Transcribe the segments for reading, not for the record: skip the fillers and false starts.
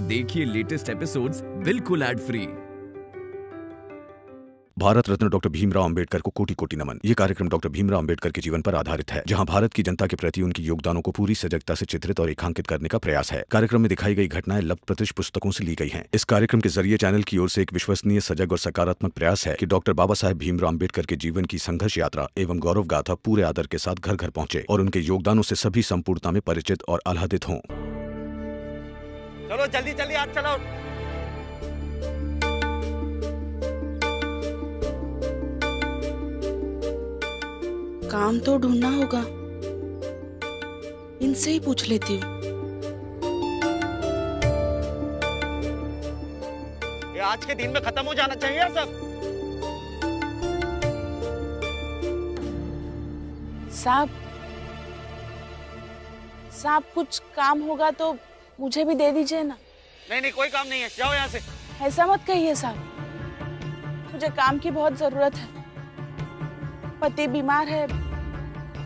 देखिए latest episodes बिल्कुल ad free. Bharat Ratna doctor Bhimrao Ambedkar को कोटि कोटि नमन। ये कार्यक्रम डॉक्टर भीमराव अंबेडकर के जीवन पर आधारित है, जहां भारत की जनता के प्रति उनके योगदानों को पूरी सजगता से चित्रित और रेखांकित करने का प्रयास है। कार्यक्रम में दिखाई गई घटनाएं लब्ध-प्रतिष्ठ पुस्तकों से ली गई हैं। इस कार्यक्रम के जरिए चैनल की ओर से एक विश्वसनीय, सजग और सकारात्मक प्रयास है कि डॉक्टर बाबा साहेब भीमराव अंबेडकर के जीवन की संघर्ष यात्रा एवं गौरव गाथा पूरे आदर के साथ घर घर पहुंचे और उनके योगदानों से सभी संपूर्णता में परिचित और आह्लादित हों। चलो जल्दी जल्दी हाथ चलाओ। काम तो ढूंढना होगा, इनसे ही पूछ लेती हूँ। ये आज के दिन में खत्म हो जाना चाहिए सब। साहब कुछ काम होगा तो मुझे भी दे दीजिए ना। नहीं कोई काम नहीं है, जाओ यहाँ से। ऐसा मत कहिए साहब, मुझे काम की बहुत जरूरत है। पति बीमार है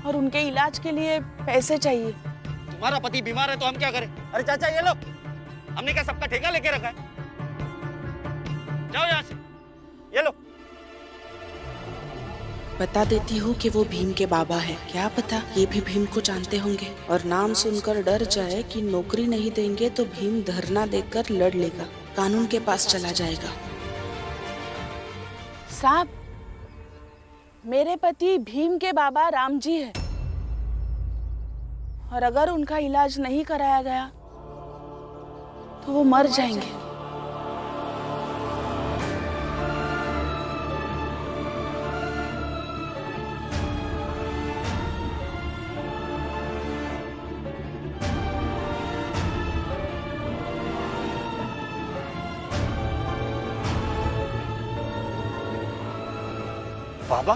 और उनके इलाज के लिए पैसे चाहिए। तुम्हारा पति बीमार है तो हम क्या करें? अरे चाचा ये लो, हमने क्या सबका ठेका लेके रखा है? जाओ यहाँ से, ये लो। बता देती हूँ कि वो भीम के बाबा है। क्या पता ये भी भीम को जानते होंगे और नाम सुनकर डर जाए कि नौकरी नहीं देंगे तो भीम धरना देकर लड़ लेगा, कानून के पास चला जाएगा। साहब, मेरे पति भीम के बाबा राम जी है और अगर उनका इलाज नहीं कराया गया तो वो मर जाएंगे। बाबा?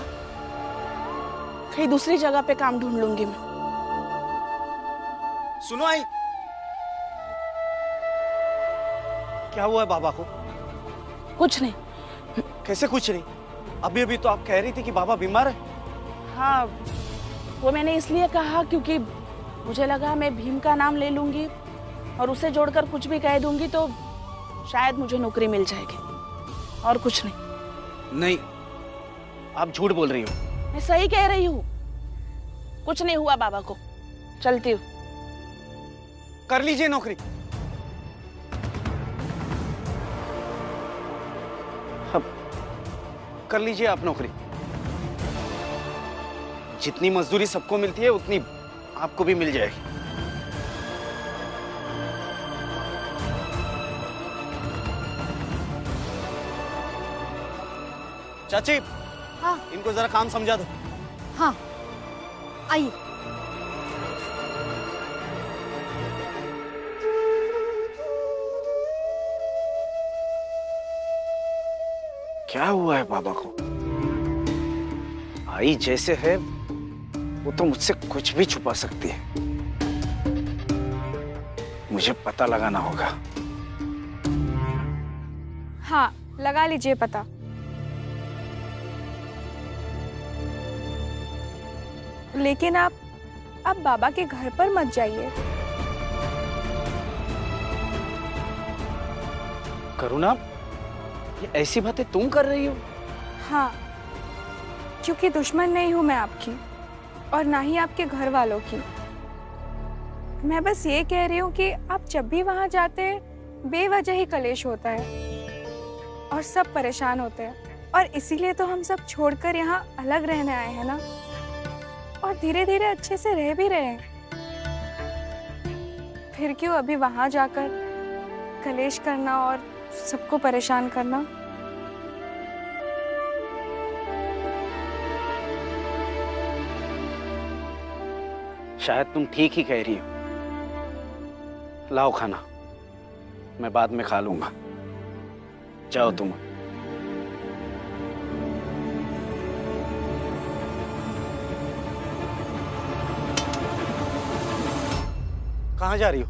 कहीं दूसरी जगह पे काम ढूंढ लूंगी मैं। सुनो आई, क्या हुआ है बाबा को? कुछ नहीं। कैसे कुछ नहीं? अभी अभी तो आप कह रही थी कि बाबा बीमार है। हाँ, वो मैंने इसलिए कहा क्योंकि मुझे लगा मैं भीम का नाम ले लूंगी और उसे जोड़कर कुछ भी कह दूंगी तो शायद मुझे नौकरी मिल जाएगी, और कुछ नहीं। नहीं, आप झूठ बोल रही हो। मैं सही कह रही हूँ, कुछ नहीं हुआ बाबा को। चलती हूँ। कर लीजिए नौकरी। अब कर लीजिए आप नौकरी। जितनी मजदूरी सबको मिलती है उतनी आपको भी मिल जाएगी। चाची, हाँ, इनको जरा काम समझा दो। हाँ, आइए। क्या हुआ है बाबा को? आई जैसे है वो तो मुझसे कुछ भी छुपा सकती है। मुझे पता लगाना होगा। हाँ, लगा लीजिए पता। लेकिन आप बाबा के घर पर मत जाइए। करुणा, ये ऐसी बातें तुम कर रही हो? हाँ, क्योंकि दुश्मन नहीं हूं मैं आपकी और ना ही आपके घर वालों की। मैं बस ये कह रही हूँ कि आप जब भी वहां जाते हैं बेवजह ही कलेश होता है और सब परेशान होते हैं, और इसीलिए तो हम सब छोड़कर यहाँ अलग रहने आए हैं ना, और धीरे धीरे अच्छे से रह भी रहे हैं। फिर क्यों अभी वहां जाकर कलेश करना और सबको परेशान करना? शायद तुम ठीक ही कह रही हो। लाओ खाना, मैं बाद में खा लूंगा। जाओ तुम। कहाँ जा रही हो?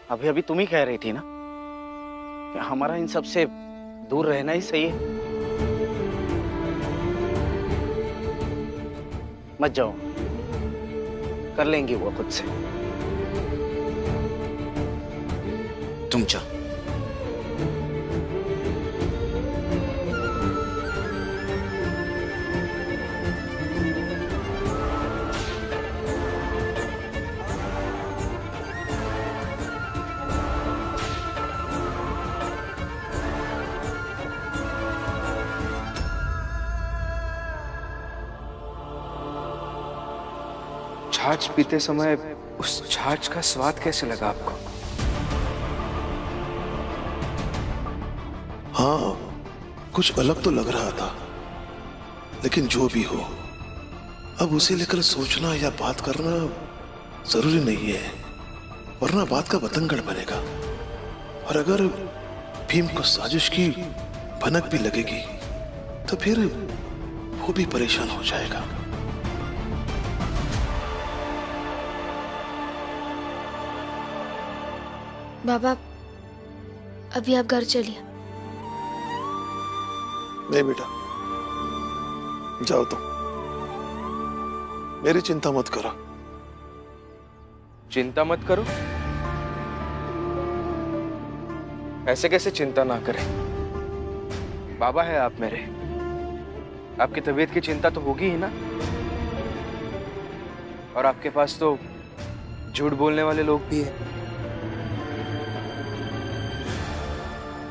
अभी अभी तुम ही कह रही थी ना कि हमारा इन सब से दूर रहना ही सही है। मत जाओ, कर लेंगी वो खुद से। तुम जाओ। छाछ पीते समय उस छाछ का स्वाद कैसे लगा आपको? हाँ, कुछ अलग तो लग रहा था, लेकिन जो भी हो, अब उसे लेकर सोचना या बात करना जरूरी नहीं है, वरना बात का बतंगड़ बनेगा। और अगर भीम को साजिश की भनक भी लगेगी तो फिर वो भी परेशान हो जाएगा। बाबा, अभी आप घर चलिए। नहीं बेटा, जाओ तुम, मेरी चिंता मत करो। चिंता मत करो? ऐसे कैसे चिंता ना करें? बाबा है आप मेरे, आपकी तबीयत की चिंता तो होगी ही ना। और आपके पास तो झूठ बोलने वाले लोग भी हैं।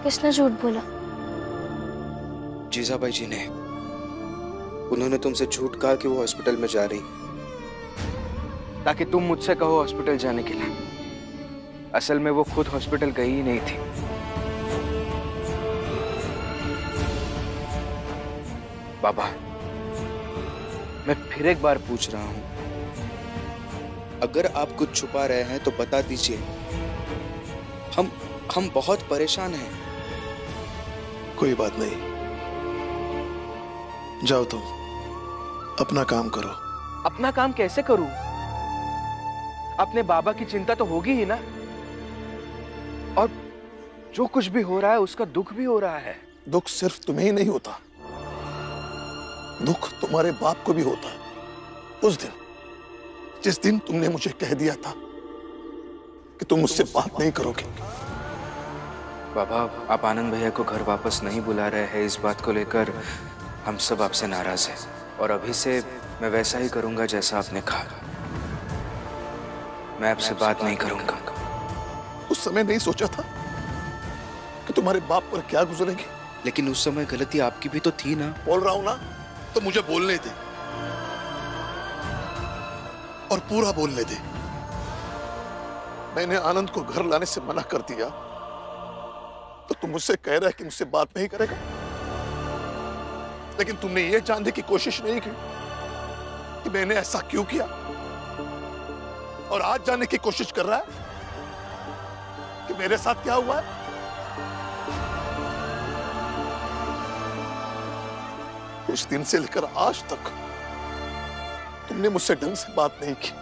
किसने झूठ बोला? जीजाबाई जी ने। उन्होंने तुमसे झूठ कहा कि वो हॉस्पिटल में जा रही, ताकि तुम मुझसे कहो हॉस्पिटल जाने के लिए। असल में वो खुद हॉस्पिटल गई ही नहीं थी। बाबा, मैं फिर एक बार पूछ रहा हूं, अगर आप कुछ छुपा रहे हैं तो बता दीजिए। हम बहुत परेशान हैं। कोई बात नहीं, जाओ तुम, अपना काम करो। अपना काम कैसे करूं? अपने बाबा की चिंता तो होगी ही ना। और जो कुछ भी हो रहा है उसका दुख भी हो रहा है। दुख सिर्फ तुम्हें ही नहीं होता, दुख तुम्हारे बाप को भी होता है। उस दिन, जिस दिन तुमने मुझे कह दिया था कि तुम मुझसे बात नहीं करोगे। बाबा, आप आनंद भैया को घर वापस नहीं बुला रहे हैं, इस बात को लेकर हम सब आपसे नाराज हैं। और अभी से मैं वैसा ही करूंगा जैसा आपने कहा। मैं आपसे बात नहीं करूंगा। उस समय नहीं सोचा था कि तुम्हारे बाप पर क्या गुजरेगी। लेकिन उस समय गलती आपकी भी तो थी ना। बोल रहा हूं ना, तो मुझे बोलने दे, और पूरा बोलने दे। मैंने आनंद को घर लाने से मना कर दिया, तो तुम मुझसे कह रहे कि मुझसे बात नहीं करेगा। लेकिन तुमने ये जानने की कोशिश नहीं की कि मैंने ऐसा क्यों किया, और आज जानने की कोशिश कर रहा है कि मेरे साथ क्या हुआ है। उस दिन से लेकर आज तक तुमने मुझसे ढंग से बात नहीं की।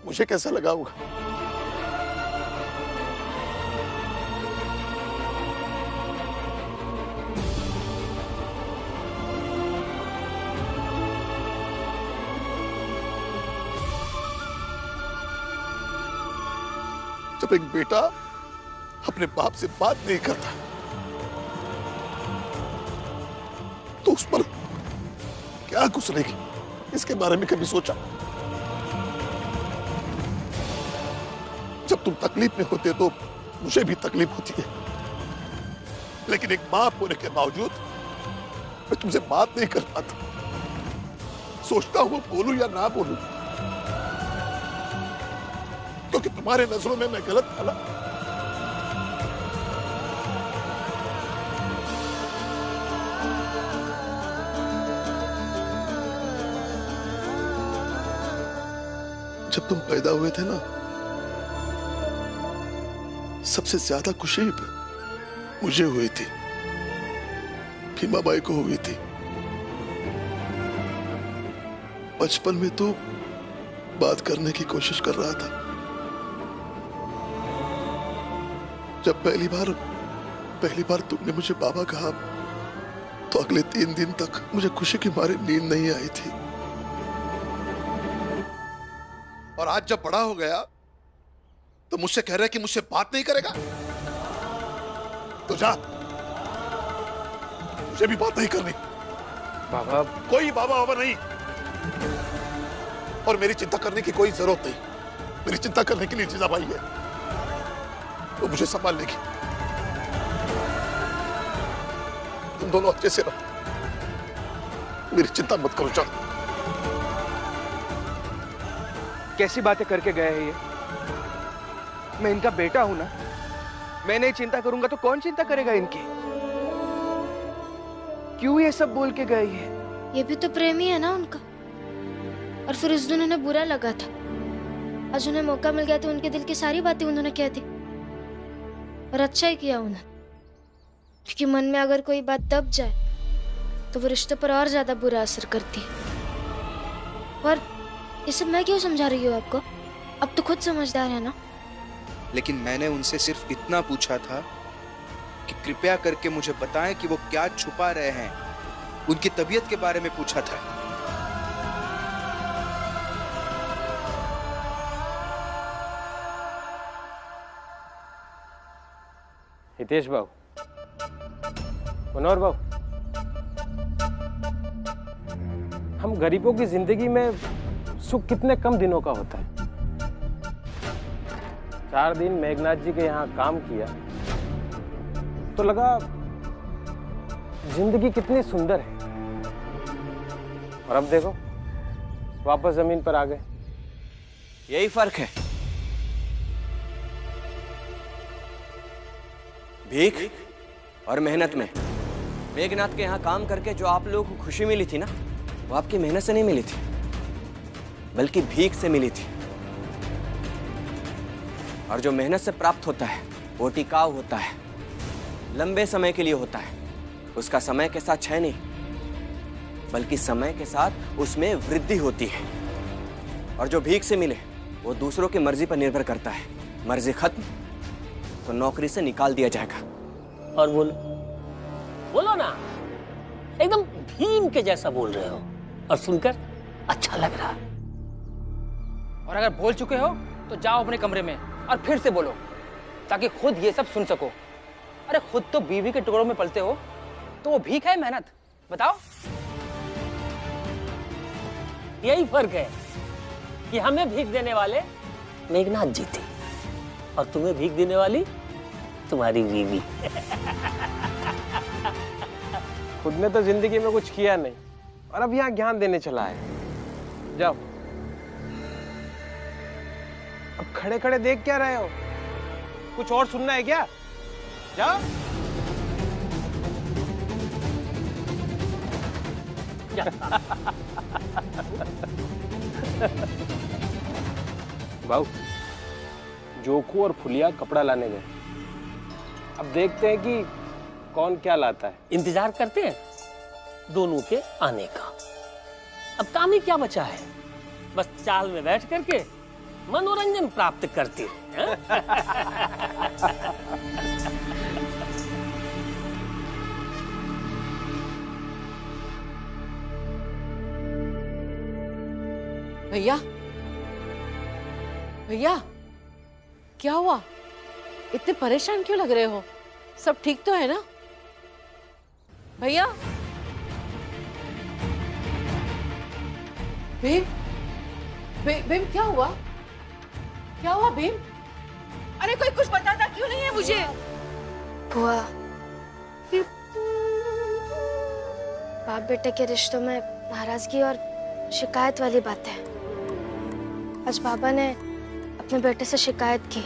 मुझे कैसा लगा होगा? जब एक बेटा अपने बाप से बात नहीं करता तो उस पर क्या गुजरेगी, इसके बारे में कभी सोचा? जब तुम तकलीफ में होते तो मुझे भी तकलीफ होती है, लेकिन एक बाप होने के बावजूद मैं तुमसे बात नहीं कर पाता। सोचता हूं बोलूं या ना बोलूं, क्योंकि तुम्हारे नजरों में मैं गलत था ना। जब तुम पैदा हुए थे ना, सबसे ज्यादा खुशी मुझे हुई थी, भीमाबाई को हुई थी। बचपन में तो बात करने की कोशिश कर रहा था। जब पहली बार तुमने मुझे बाबा कहा, तो अगले 3 दिन तक मुझे खुशी के मारे नींद नहीं आई थी। और आज जब बड़ा हो गया तो मुझसे कह रहा है कि मुझसे बात नहीं करेगा। तो जा, मुझे भी बात नहीं करनी। बाबा, कोई बाबा बाबा नहीं, और मेरी चिंता करने की कोई जरूरत नहीं। मेरी चिंता करने के लिए जीजाबाई है, वो मुझे संभाल लेगी। तुम दोनों अच्छे से रहो, मेरी चिंता मत करो। जाओ। कैसी बातें करके गए हैं ये? मैं इनका बेटा हूं ना। मैं नहीं चिंता करूंगा तो कौन चिंता करेगा इनकी? क्यों ये सब बोल के गए ये? ये भी तो प्रेमी है ना उनका। और फिर उस दिन उन्हें बुरा लगा था, आज उन्हें मौका मिल गया तो उनके दिल की सारी बातें उन्होंने कह दी। और अच्छा ही किया उन्होंने, क्योंकि मन में अगर कोई बात दब जाए तो वो रिश्ते पर और ज्यादा बुरा असर करती है। और ये सब मैं क्यों समझा रही हूँ आपको? अब तो खुद समझदार है ना। लेकिन मैंने उनसे सिर्फ इतना पूछा था कि कृपया करके मुझे बताएं कि वो क्या छुपा रहे हैं। उनकी तबीयत के बारे में पूछा था। हितेश बाबू, मनोहर बाबू, हम गरीबों की जिंदगी में सुख कितने कम दिनों का होता है। 4 दिन मेघनाथ जी के यहाँ काम किया तो लगा जिंदगी कितनी सुंदर है, और अब देखो वापस जमीन पर आ गए। यही फर्क है। भीख और मेहनत में। मेघनाथ के यहाँ काम करके जो आप लोगों को खुशी मिली थी ना, वो आपकी मेहनत से नहीं मिली थी, बल्कि भीख से मिली थी। और जो मेहनत से प्राप्त होता है वो टिकाऊ होता है, लंबे समय के लिए होता है। उसका समय के साथ क्षय नहीं, बल्कि समय के साथ उसमें वृद्धि होती है। और जो भीख से मिले वो दूसरों की मर्जी पर निर्भर करता है। मर्जी खत्म तो नौकरी से निकाल दिया जाएगा। और बोलो बोलो ना, एकदम भीम के जैसा बोल रहे हो और सुनकर अच्छा लग रहा। और अगर बोल चुके हो तो जाओ अपने कमरे में और फिर से बोलो, ताकि खुद ये सब सुन सको। अरे खुद तो बीवी के टुकड़ों में पलते हो, तो वो भीख है मेहनत? बताओ। यही फर्क है कि हमें भीख देने वाले मेघनाथ जी थे और तुम्हें भीख देने वाली तुम्हारी बीवी। खुद ने तो जिंदगी में कुछ किया नहीं और अब यहाँ ज्ञान देने चला है। जाओ। अब खड़े खड़े देख क्या रहे हो? कुछ और सुनना है क्या? जाओ। बाबू, जोकू और फुलिया कपड़ा लाने गए। अब देखते हैं कि कौन क्या लाता है। इंतजार करते हैं दोनों के आने का। अब काम ही क्या बचा है, बस चाल में बैठ करके मनोरंजन प्राप्त करते हैं। भैया, भैया, क्या हुआ? इतने परेशान क्यों लग रहे हो? सब ठीक तो है ना भैया? भीम, भीम क्या हुआ? क्या हुआ भीम? अरे कोई कुछ बताता क्यों नहीं है मुझे? बुआ, बाप बेटे के रिश्तों में नाराजगी और शिकायत वाली बात है। आज बाबा ने अपने बेटे से शिकायत की।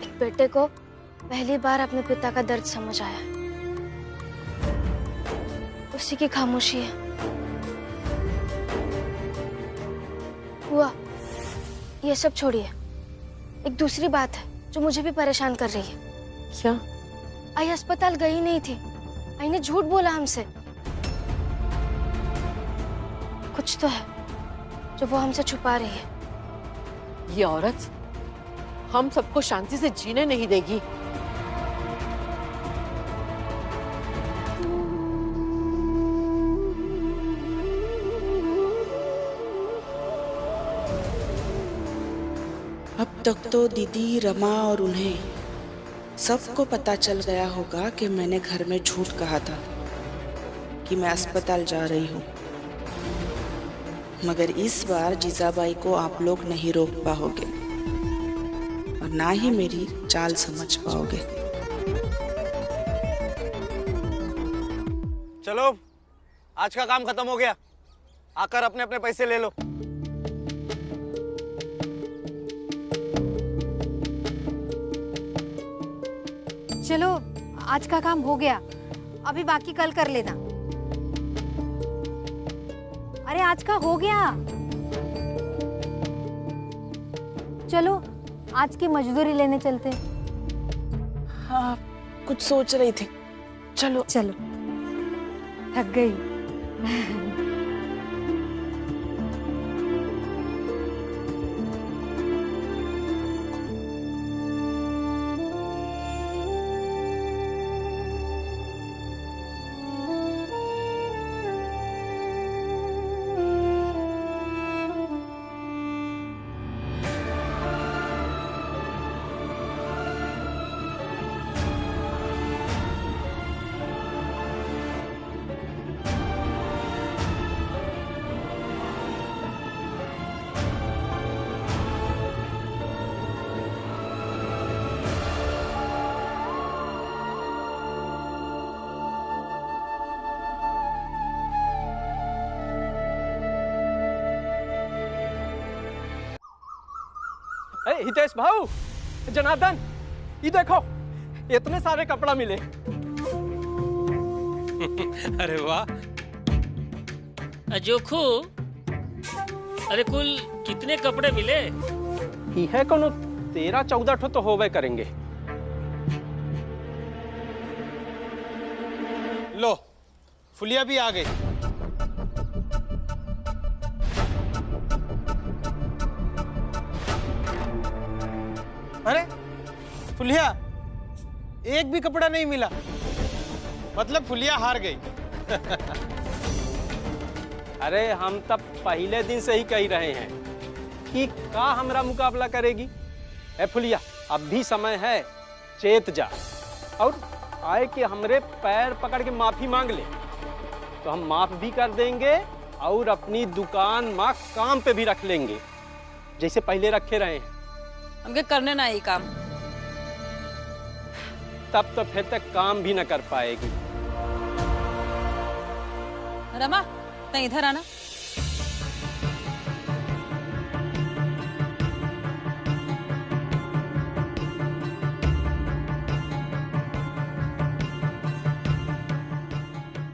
एक बेटे को पहली बार अपने पिता का दर्द समझ आया, उसी की खामोशी है। बुआ, ये सब छोड़िए, एक दूसरी बात है जो मुझे भी परेशान कर रही है। क्या? आई अस्पताल गई नहीं थी, आई ने झूठ बोला हमसे। कुछ तो है जो वो हमसे छुपा रही है। ये औरत हम सबको शांति से जीने नहीं देगी। अब तक तो दीदी, रमा और उन्हें सबको पता चल गया होगा कि मैंने घर में झूठ कहा था कि मैं अस्पताल जा रही हूँ। मगर इस बार जीजाबाई को आप लोग नहीं रोक पाओगे और ना ही मेरी चाल समझ पाओगे। चलो, आज का काम खत्म हो गया, आकर अपने अपने पैसे ले लो। चलो, आज का काम हो गया, अभी बाकी कल कर लेना। अरे आज का हो गया, चलो आज की मजदूरी लेने चलते हैं। हाँ, कुछ सोच रही थी। चलो चलो, थक गई। हितेश भाऊ, जनार्दन, ये देखो, इतने सारे कपड़ा मिले। अरे वाह अजोखू, अरे कुल कितने कपड़े मिले? है कोनो 13-14 ठो तो होवे करेंगे। लो, फुलिया भी आ गई। अरे फुलिया, एक भी कपड़ा नहीं मिला, मतलब फुलिया हार गई। अरे हम तब पहले दिन से ही कह रहे हैं कि का हमरा मुकाबला करेगी। ए फुलिया, अब भी समय है, चेत जा और आए कि हमरे पैर पकड़ के माफी मांग ले, तो हम माफ भी कर देंगे और अपनी दुकान माँ काम पे भी रख लेंगे, जैसे पहले रखे रहे हैं। हमके करने ना ही काम। तब तो फिर तक काम भी न कर पाएगी। रमा, तै इधर आना।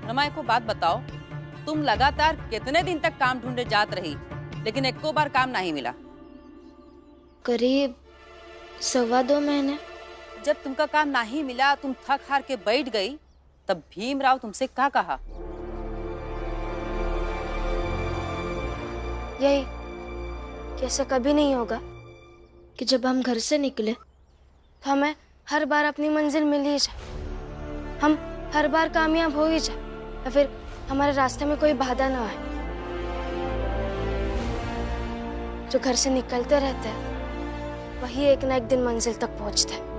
रमा, एको बात बताओ, तुम लगातार कितने दिन तक काम ढूंढे जात रही, लेकिन एको बार काम नहीं मिला? करीब 1.25 महीने। जब तुमका काम नहीं मिला, तुम थक हार के बैठ गई, तब भीमराव तुमसे क्या कहा? यही कि ऐसा कभी नहीं होगा कि जब हम घर से निकले तो हमें हर बार अपनी मंजिल मिल ही जाए, हम हर बार कामयाब हो ही जाए, या फिर हमारे रास्ते में कोई बाधा ना आए। जो घर से निकलते रहते हैं वही एक ना एक दिन मंजिल तक पहुंचते हैं।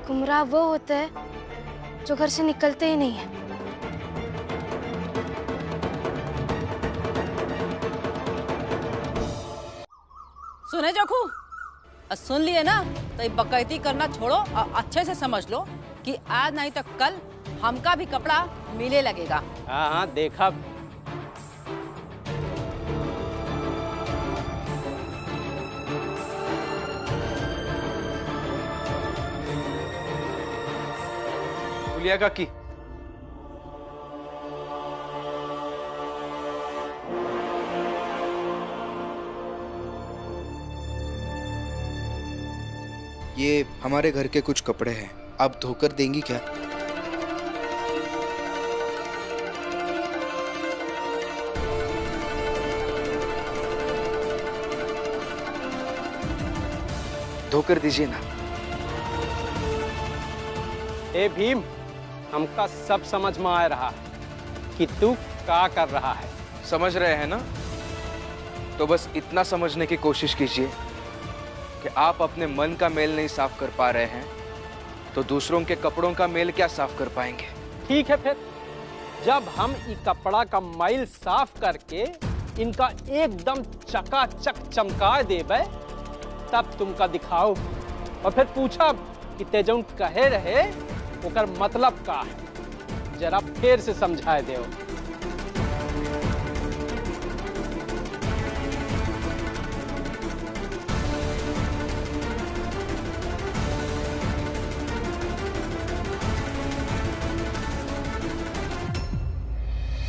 गुमराह वो होते हैं जो घर से निकलते ही नहीं है। सुने जोखू, सुन लिए ना, तो ये बकैती करना छोड़ो और अच्छे से समझ लो कि आज नहीं तो कल हमका भी कपड़ा मिले लगेगा। हाँ हाँ, देखा। फुलिया काकी, ये हमारे घर के कुछ कपड़े हैं, आप धोकर देंगी क्या? धोकर दीजिए ना। ए भीम, हमका सब समझ में आ रहा है कि तू क्या कर रहा है। समझ रहे हैं ना? तो बस इतना समझने की कोशिश कीजिए कि आप अपने मन का मेल नहीं साफ कर पा रहे हैं तो दूसरों के कपड़ों का मेल क्या साफ कर पाएंगे। ठीक है, फिर जब हम ये कपड़ा का मैल साफ करके इनका एकदम चकाचक चमका देबे तब तुमका दिखाओ। और फिर पूछा कि तेजौन कहे रहे ओकर मतलब का है, जरा फिर से समझाए दो।